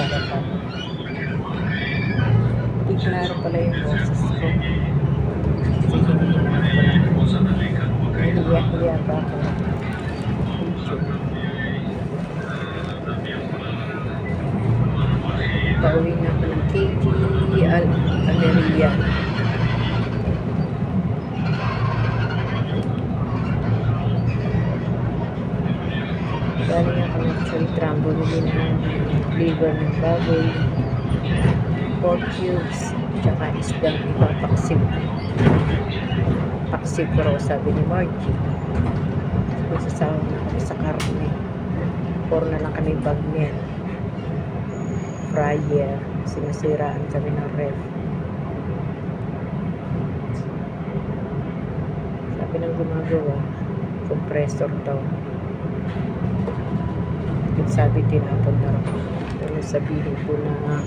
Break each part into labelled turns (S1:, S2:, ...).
S1: sa harapan. Hindi klaro pala yung boses ko. Kasi hinihinaan ko lang. Nahihiya pa ako. Pauwi na ako ng KT Almeria. Galing ako ng Choitram, bumili ng liver ng baboy, pork cubes, tsaka isdang iba, paksip raw, sabi ni Margie. Masasawa na kami sa karne. 4 na lang kami bag niyan. Fryer, sinasiraan kami ng ref. Sabi ng gumagawa, compressor daw. Sabi tinapon na rin. Pero sabihin ko na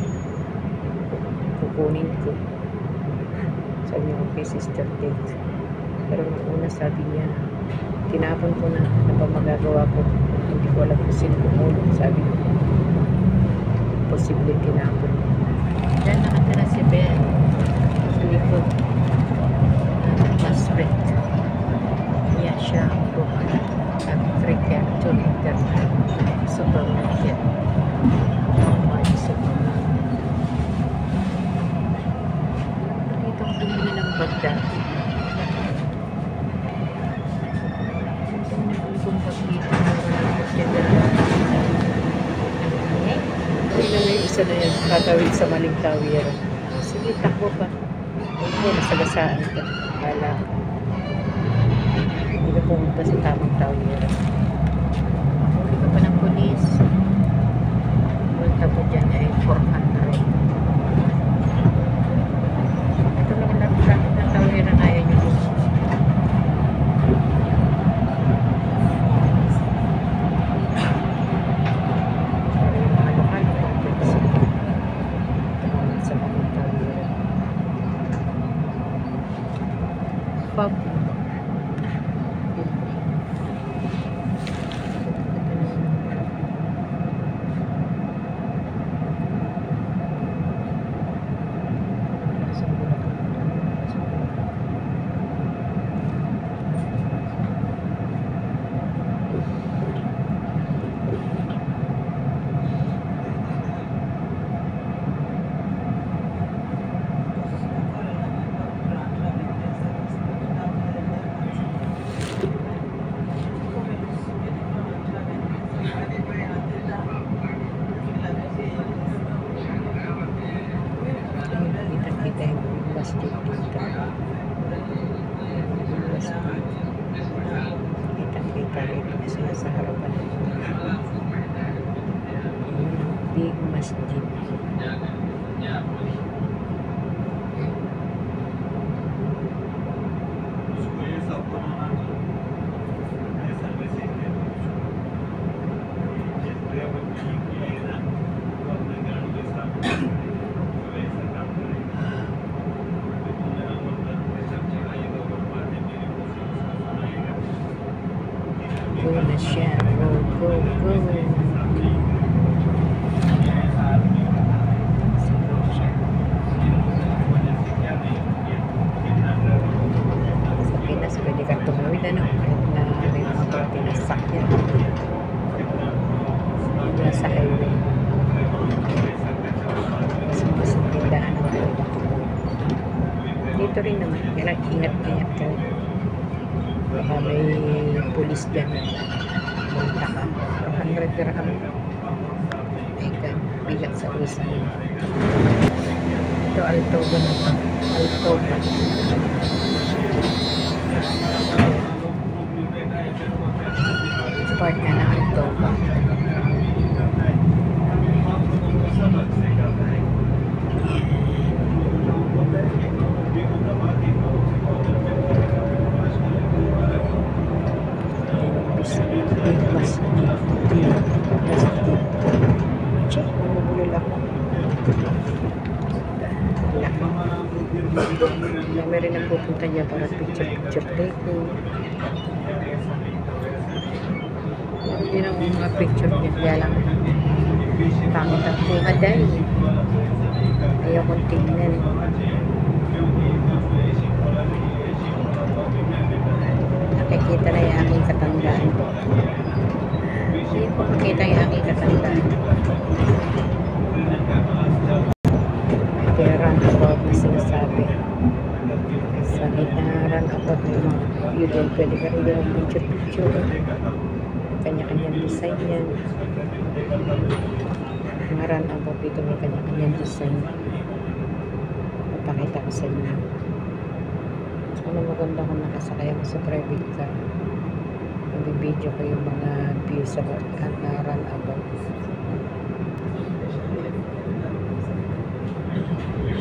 S1: kukunin ko. Sabi niya, okay sister, take. Pero nung una sabi niya, tinapon ko na, ano ba magagawa ko? Hindi ko alam kung sino kumulong. Sabi ko, posible tinapon.
S2: Diyan nakatira si Ben.
S1: Sa likod.
S2: Masbet.
S1: Kaya siya ang bukan. Sabi, 3 kaya 2 liter. Supermarket. Walmart supermarket. Dito ang bumili ng bag dati. Ito ang nagulong bag dito. Ay na may isa na yan. Tatawid sa maling tawiran. Sige, takbo pa. Ako, nasagasaan ka. Kala ko. Hindi na pumunta sa tamang tawiran. Pa ng polis. Multa po dyan ay 400. Ito lang lang ng tawiran na ayaw nyo. Pero yung mga lokal, sa mga tawiran. Pub. Kita rito sila sa harapan. Big masjid. Go na siya. Go. Sa Pinas, pwede kang tumawid ano? Kahit na may mga Pinas sakyan. Hindi sa highway. Mas tindahan ng highway. Dito rin naman. Kaya ingat-ingat ka. Baka may pulis dyan. Punta ka. 100 dirham. Ay ka. Bigat sa usan. Ito Altoba na ito. Altoba. Part na ng Altoba. Meron ang pupunta niya para picture taking. Meron din ang mga picture niya. Kaya lang Pangit ang kuha dahil. Ayaw kong tingnan. Nakikita na yung aking katandaan. Hindi ko makita yung aking katandaan. Kaya run about na sinasabi. Sa run about na yung yun din pwede ka rin yung picture-picture. Kanya-kanyang design yan. Mga run about dito may kanya-kanyang design. Papakita ko sa inyo. Ano maganda kung nakasakay ako sa private car. Magbibideo ko yung mga views about na run about.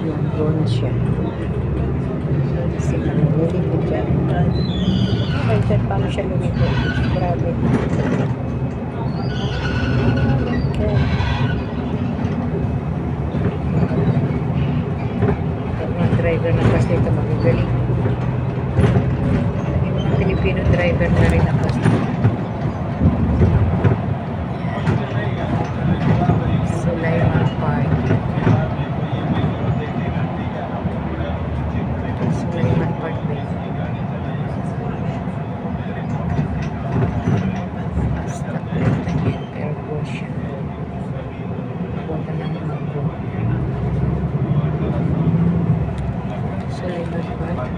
S1: Yan, go na siya. Kasi kami lumipod dyan. Okay, dyan paano siya lumipod? Grabe. Okay. Yung mga driver na bus dito magigaling. Yung mga Pilipino driver na rin ang bus dito. Sulaiman Park. Sulaiman Park ba yun? Stop light na yun. Pero po siya. Punta na naman po. Sulaiman Park.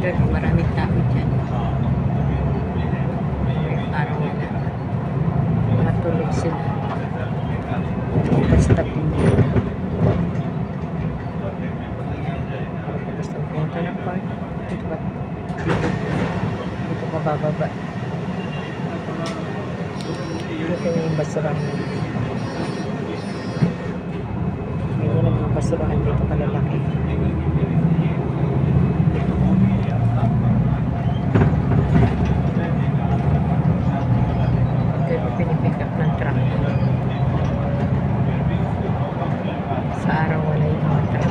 S1: Doon, maraming tao dyan. Parang wala. Matulog sila. Basta pinili. Basta punta ng park. Dito ba? Dito ka bababa. Dito na yung basurahan. Ganyan lang yung basurahan dito kalalaki. Kaya pinipick up ng truck. Sa araw wala yung mga truck.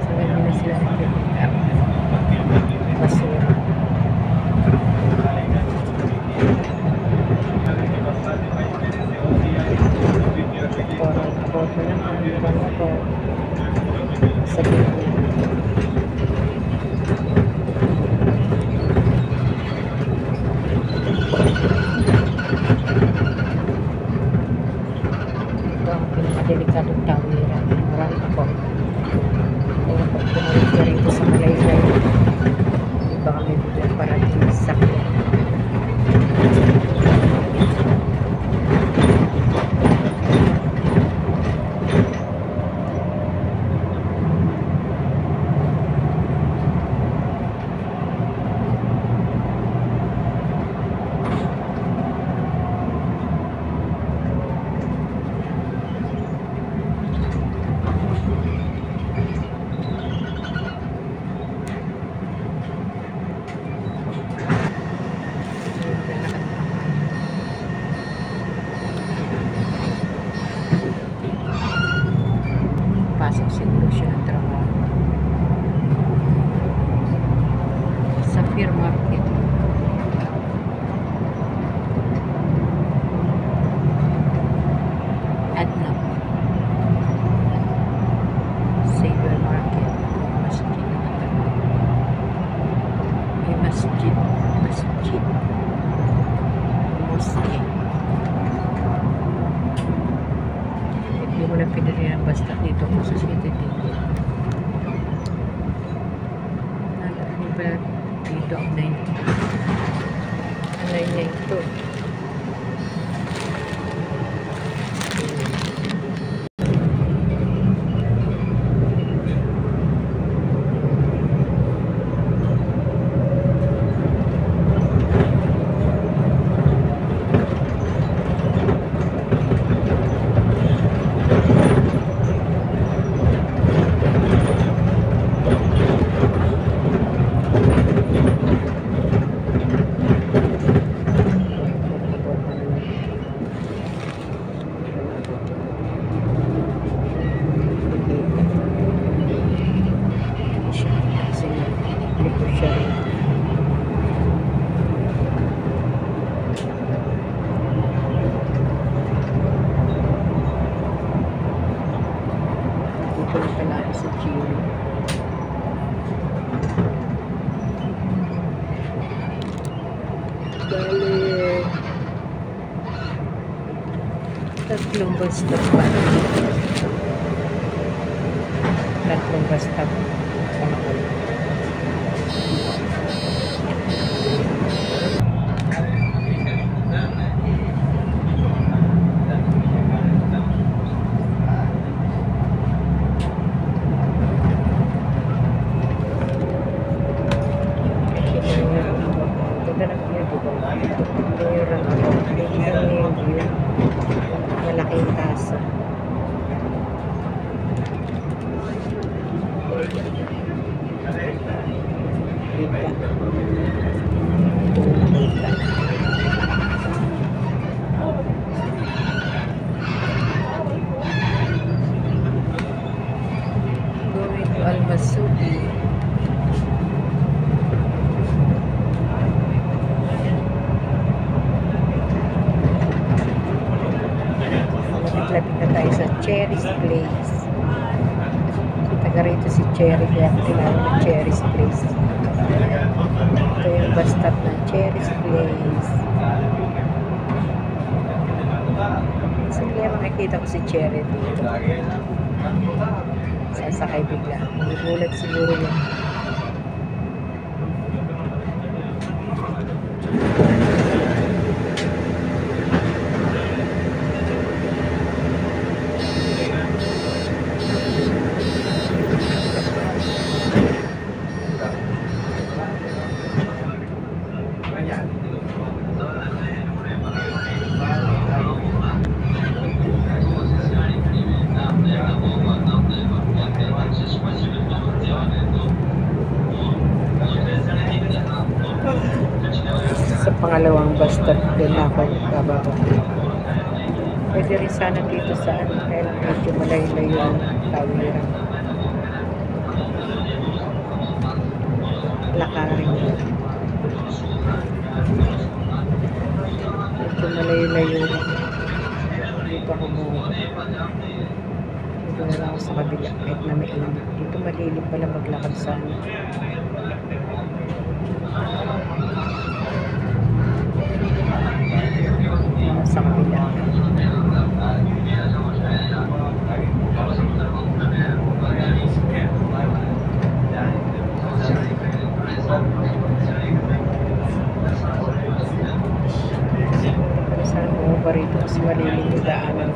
S1: So ganyan na sila nag-pick up. Basura. Parang about mo naman. Parang ako sabihin niya. Ito ang pinakadelikadong tawiran. Marami ako. Kaya pag pumalit ka rito sa Malaysia, baka may biglang parating sakyan. Pasok siguro siya ng trabaho. Sa Fair Market. Adnap. Fair Market. Masjid na trabaho. May masjid. Masjid. Mosque. Hindi mo na pinili ng basta dito kung sa city dito. Nalapin pa dito ang 9. Ang 992. Tatlong bus stop ba? Tatlong bus stop sa Macau. Malaking tasa. Going to Almasubi. Lapit na tayo sa Cherry's Place. So, taga rito si Cherry, kaya tinawag ng Cherry's Place. Ito yung bus stop ng Cherry's Place. Kasi kaya makikita ko si Cherry dito. Sasakay bigla. Nagulat siguro yun. Sa pangalawang bus stop din ako bababa. Pwede rin sana dito sa ano, kaya lang medyo malayo-layo ang tawiran. Lakarin yun. Medyo malayo-layo lang. Dito ako mo. Dito na lang ako sa kabila kahit na mainit. Dito malilim pala maglakad sana. Sa kabila. Pero saan bumaba rito kasi malilim yung daanan.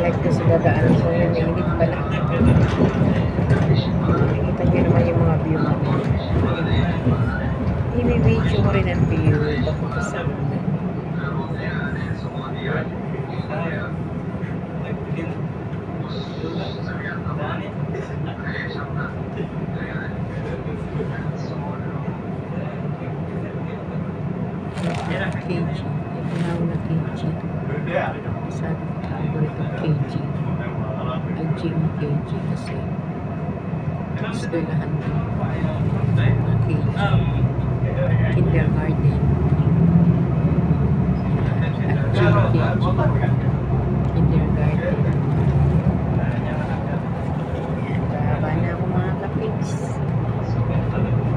S1: Like ko sa dadaanan ko yun, mainit pala. Nakikita nyo naman yung mga view mo. I-video mo rin ang view papunta sa una. KG. Ito na KG. Sabi ko itong KG. Ang gym KG kasi eskwelahan ko. Ang KG. Kindergarten. At gym KG. Kindergarten. Ayan, baba na ako mga kapigs.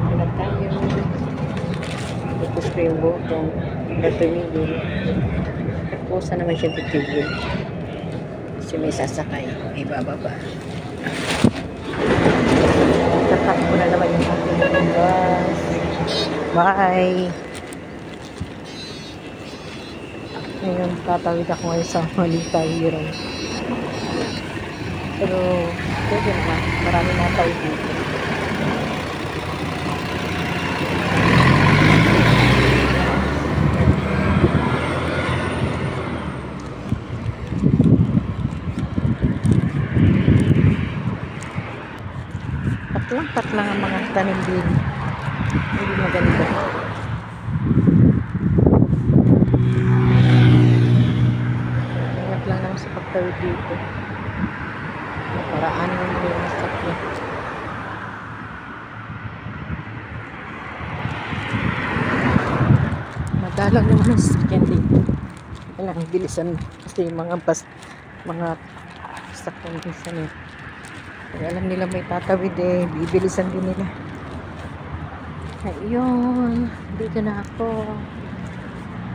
S1: Wala tayo. Tapos ko yung botong. Tumigil. Pusa naman siya titigil. Kasi may sasakay. May bababa. Tatakbo na naman yung aking bus. Bye! Ngayon, tatawid ako ngayon sa maling tawiran. Pero, pwede naman. Marami na tawid dito. Patlang ang mga tanim din. Hindi maganda. Ingat lang naman sa pagtawid dito. Naparaan naman yung sakya. Madalang naman ang sakyan dito. Kailangan bilisan kasi yung mga bus, mga sakyan bilisan eh. Kaya alam nila may tatawid eh, bibilisan din nila. Ayun, dito na ako.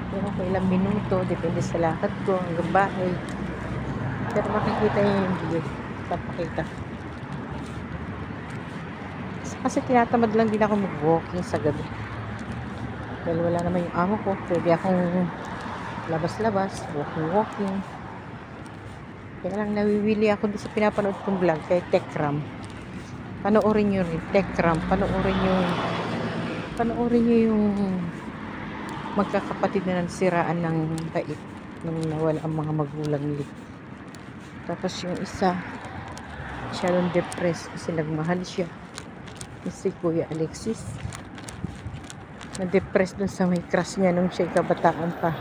S1: Ewan ko ilang minuto, depende sa lakad ko, hanggang bahay. Pero makikita niyo yung view. Papakita. Kasi tinatamad lang din ako mag-walking sa gabi. Dahil wala naman yung amo ko. Pwede akong labas-labas, walking. Kaya lang nawiwili ako doon sa pinapanood kong vlog kay Tekram. Panoorin nyo rin, Tekram. Panoorin nyo yung magkakapatid na nagsiraan ng bait nung nawala ang mga magulang nila. Tapos yung isa, siya rin depressed kasi nagmahal siya. Si Kuya Alexis. Na-depressed dun sa may crush niya nung siya kabataan pa.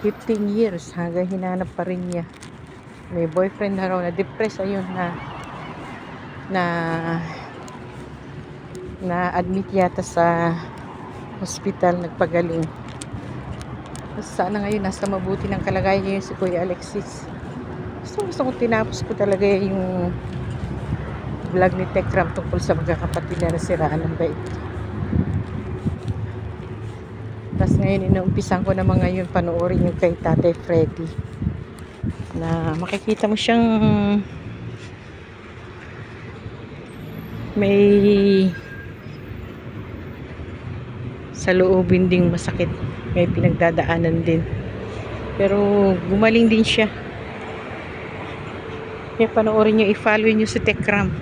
S1: 15 years hanggang hinanap pa rin niya. May boyfriend na raw na depressed, ayun na admit yata sa hospital, nagpagaling. Sana ngayon nasa mabuti ng kalagayan niya si Kuya Alexis. Gusto ko tinapos ko talaga yung vlog ni Tekram tungkol sa magkakapatid na nasiraan ng bait. Tapos ngayon inuumpisan ko naman ngayon panoorin yung kay Tatay Freddy na makikita mo siyang may sa loobin ding masakit, may pinagdadaanan din, pero gumaling din siya. Kaya panoorin nyo, i-follow nyo si Tekram,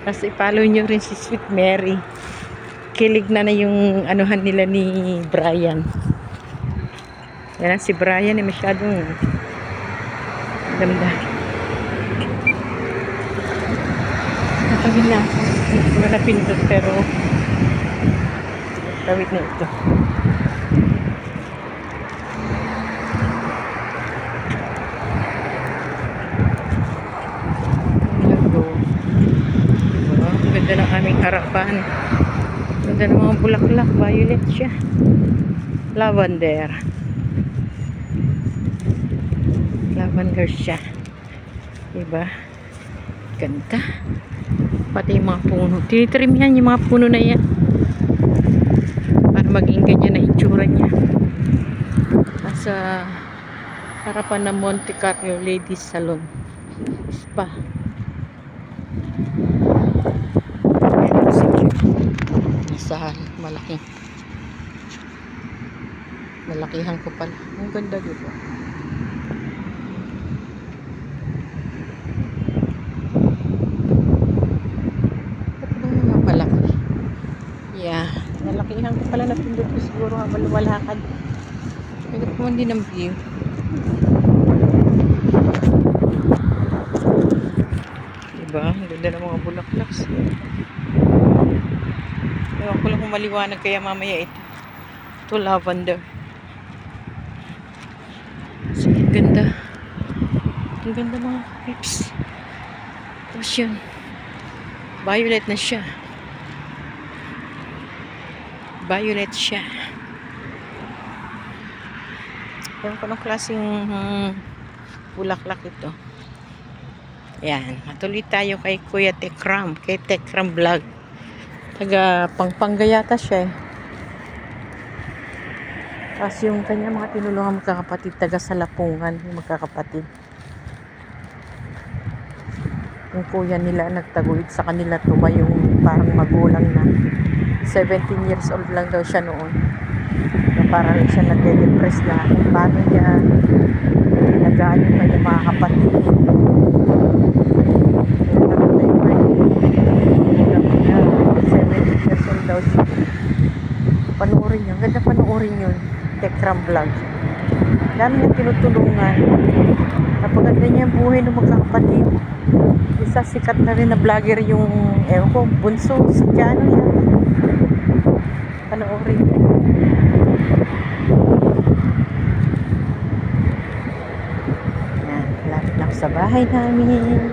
S1: tapos i-follow nyo rin si Sweet Mary. Kilig na yung anuhan nila ni Brian. Yan, si Brian masyadong damdamin. Natawid na. Hindi ko na pindot pero tawid na ito. Hello. Ang ganda ng aming harapan. Ganda ng mga bulaklak. Violet siya. Lavender siya. Diba? Ganda. Pati yung mga puno. Tinitrim yan yung mga puno na yan. Para maging ganyan na itsura niya. Sa harapan ng Monte Carlo Ladies Salon Spa. Ayan si sa malakihan ko pala. Ang ganda dito. Nalakihan ko pala, napindot ko siguro habang lumalakad. Pagkat mo din ang view. Diba? Ang ganda ng mga bulaklak. Ewan ko lang kung maliwanag kaya mamaya ito. Ito lavender. Sige, ganda. Ang ganda mga lips. Tapos yun. Violet na siya. Violet siya. Ewan ko ng klaseng bulaklak ito. Ayan. Matuloy tayo kay Kuya Tekram. Kay Tekram Vlog. Taga Pampanga yata siya eh. Tapos yung kanya mga tinulungan magkakapatid. Taga Salapungan. Yung magkakapatid. Yung kuya nila nagtaguyod sa kanila. Tumayong parang magulang na. 17 years old lang daw siya noon. Na parang siya nagde-depress na. Paano niya nagaan yung kanyang mga kapatid. 17 years old daw siya. Panoorin nyo. Ganda panoorin yun. Tekram Vlog. Dami niyang tinutulungan. Napaganda niya yung buhay ng magkakapatid. Isa sikat na rin na vlogger yung ewan ko, bunso. Si Jano yan. Panoorin. Yan, lapit lang sa bahay namin.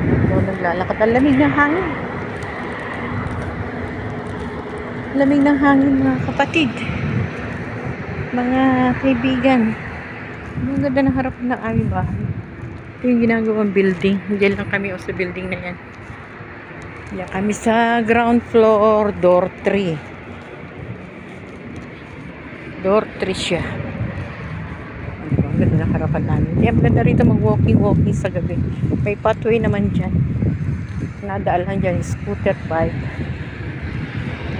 S1: Ito, naglalakad. Ang lamig ng hangin. Lamig ng hangin mga kapatid. Mga kaibigan. Ang ganda ng harap ng aming bahay. Ito yung ginagawang building. Diyan lang kami sa building na yan. Diyan kami sa ground floor, door 3. Dortry siya. Ang ganda ng harapan namin. Kaya maganda rito mag-walking sa gabi. May pathway naman dyan. Nadaalan dyan, scooter, bike.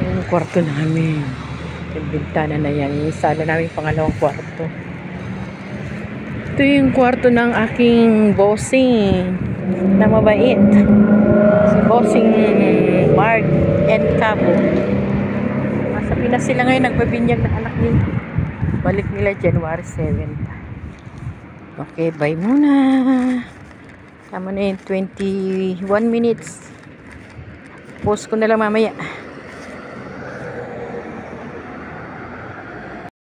S1: Yung kwarto namin. Yung bintana na yan. Yung sala namin pangalawang kwarto. Ito yung kwarto ng aking bossing na mabait. Si bossing Mark and Cabo. Nasa Pinas sila ngayon, nagbabinyag na anak nila. Balik nila January 7. Okay, bye muna. Tama na yung 21 minutes. Post ko na lang mamaya.